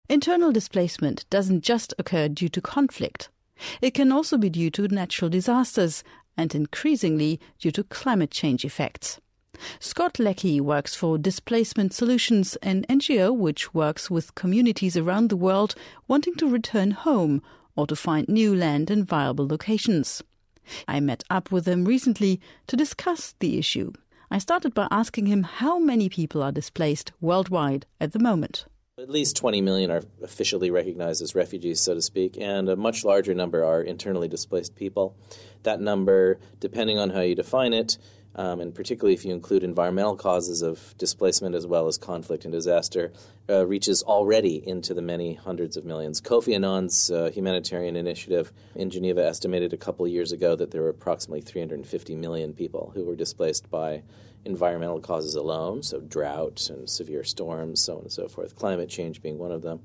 Internal displacement doesn't just occur due to conflict. It can also be due to natural disasters and increasingly due to climate change effects. Scott Leckie works for Displacement Solutions, an NGO which works with communities around the world wanting to return home or to find new land and viable locations. I met up with him recently to discuss the issue. I started by asking him how many people are displaced worldwide at the moment. At least 20 million are officially recognized as refugees, so to speak, and a much larger number are internally displaced people. That number, depending on how you define it, and particularly if you include environmental causes of displacement as well as conflict and disaster, reaches already into the many hundreds of millions. Kofi Annan's humanitarian initiative in Geneva estimated a couple of years ago that there were approximately 350 million people who were displaced by environmental causes alone, so drought and severe storms, so on and so forth, climate change being one of them.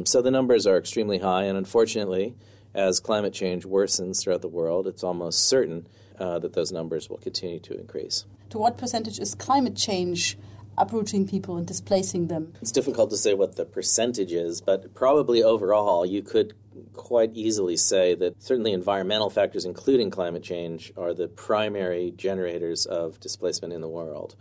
So the numbers are extremely high, and unfortunately, as climate change worsens throughout the world, it's almost certain that those numbers will continue to increase. To what percentage is climate change uprooting people and displacing them? It's difficult to say what the percentage is, but probably overall you could quite easily say that certainly environmental factors, including climate change, are the primary generators of displacement in the world.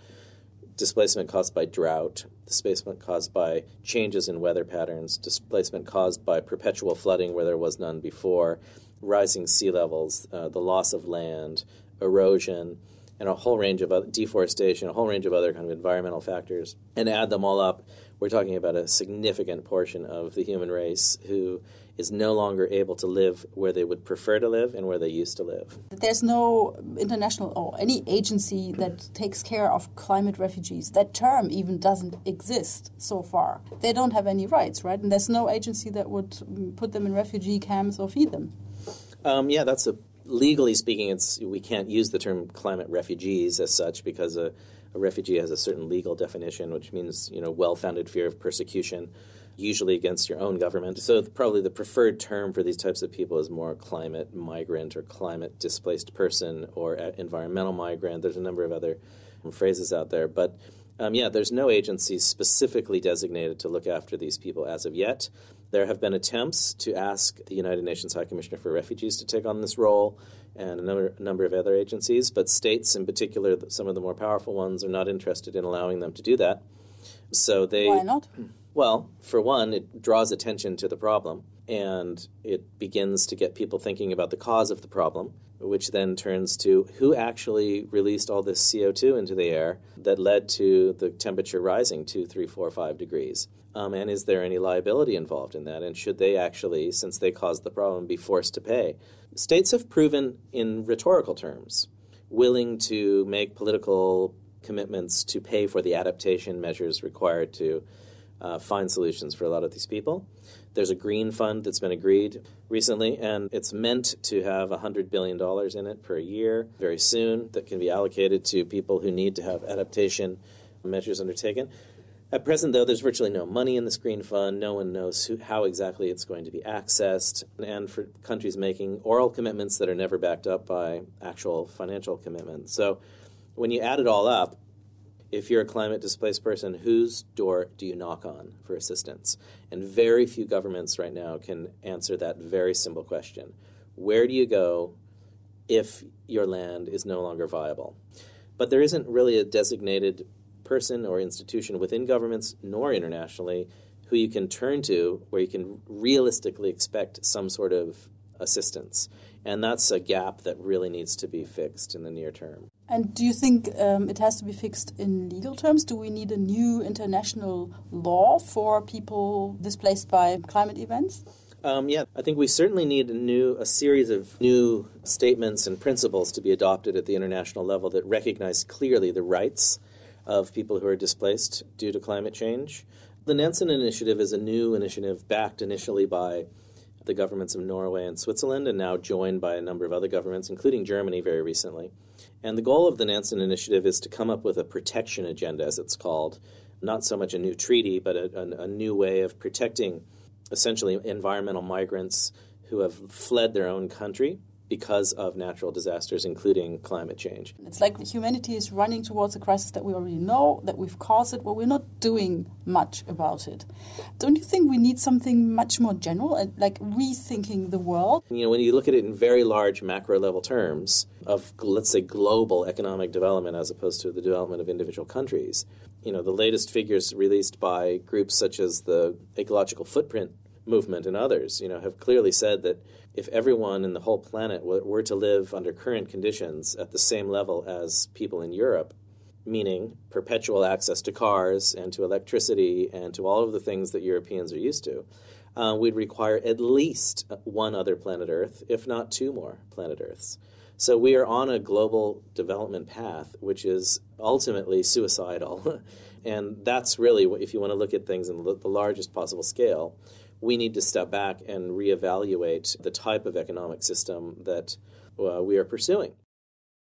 Displacement caused by drought, displacement caused by changes in weather patterns, displacement caused by perpetual flooding where there was none before, rising sea levels, the loss of land, erosion, and a whole range of deforestation, a whole range of other kind of environmental factors. And add them all up, we're talking about a significant portion of the human race who is no longer able to live where they would prefer to live and where they used to live. There's no international or any agency that takes care of climate refugees. That term even doesn't exist so far. They don't have any rights, right? And there's no agency that would put them in refugee camps or feed them. Legally speaking, we can't use the term climate refugees as such because a refugee has a certain legal definition, which means, well-founded fear of persecution, usually against your own government. So probably the preferred term for these types of people is more climate migrant or climate displaced person or environmental migrant. There's a number of other phrases out there. But there's no agency specifically designated to look after these people as of yet. There have been attempts to ask the United Nations High Commissioner for Refugees to take on this role and a number of other agencies, but states in particular, some of the more powerful ones, are not interested in allowing them to do that. So Why not? Well, for one, it draws attention to the problem, and it begins to get people thinking about the cause of the problem, which then turns to who actually released all this CO2 into the air that led to the temperature rising 2, 3, 4, 5 degrees. And is there any liability involved in that? And should they actually, since they caused the problem, be forced to pay? States have proven in rhetorical terms willing to make political commitments to pay for the adaptation measures required to find solutions for a lot of these people. There's a green fund that's been agreed recently, and it's meant to have $100 billion in it per year very soon that can be allocated to people who need to have adaptation measures undertaken. At present, though, there's virtually no money in this green fund. No one knows how exactly it's going to be accessed. And for countries making oral commitments that are never backed up by actual financial commitments. So when you add it all up, if you're a climate-displaced person, whose door do you knock on for assistance? And very few governments right now can answer that very simple question. Where do you go if your land is no longer viable? But there isn't really a designated person or institution within governments nor internationally who you can turn to where you can realistically expect some sort of assistance. And that's a gap that really needs to be fixed in the near term. And do you think it has to be fixed in legal terms? Do we need a new international law for people displaced by climate events? I think we certainly need a series of new statements and principles to be adopted at the international level that recognize clearly the rights of people who are displaced due to climate change. The Nansen Initiative is a new initiative backed initially by the governments of Norway and Switzerland and now joined by a number of other governments, including Germany very recently. And the goal of the Nansen Initiative is to come up with a protection agenda, as it's called, not so much a new treaty, but a new way of protecting essentially environmental migrants who have fled their own country because of natural disasters, including climate change. It's like humanity is running towards a crisis that we already know, that we've caused it, but we're not doing much about it. Don't you think we need something much more general, like rethinking the world? You know, when you look at it in very large macro-level terms of, let's say, global economic development as opposed to the development of individual countries, you know, the latest figures released by groups such as the Ecological Footprint Movement and others, you know, have clearly said that if everyone in the whole planet were to live under current conditions at the same level as people in Europe, meaning perpetual access to cars and to electricity and to all of the things that Europeans are used to, we'd require at least one other planet Earth, if not two more planet Earths. So we are on a global development path, which is ultimately suicidal. And that's really, if you want to look at things in the largest possible scale, we need to step back and reevaluate the type of economic system that we are pursuing.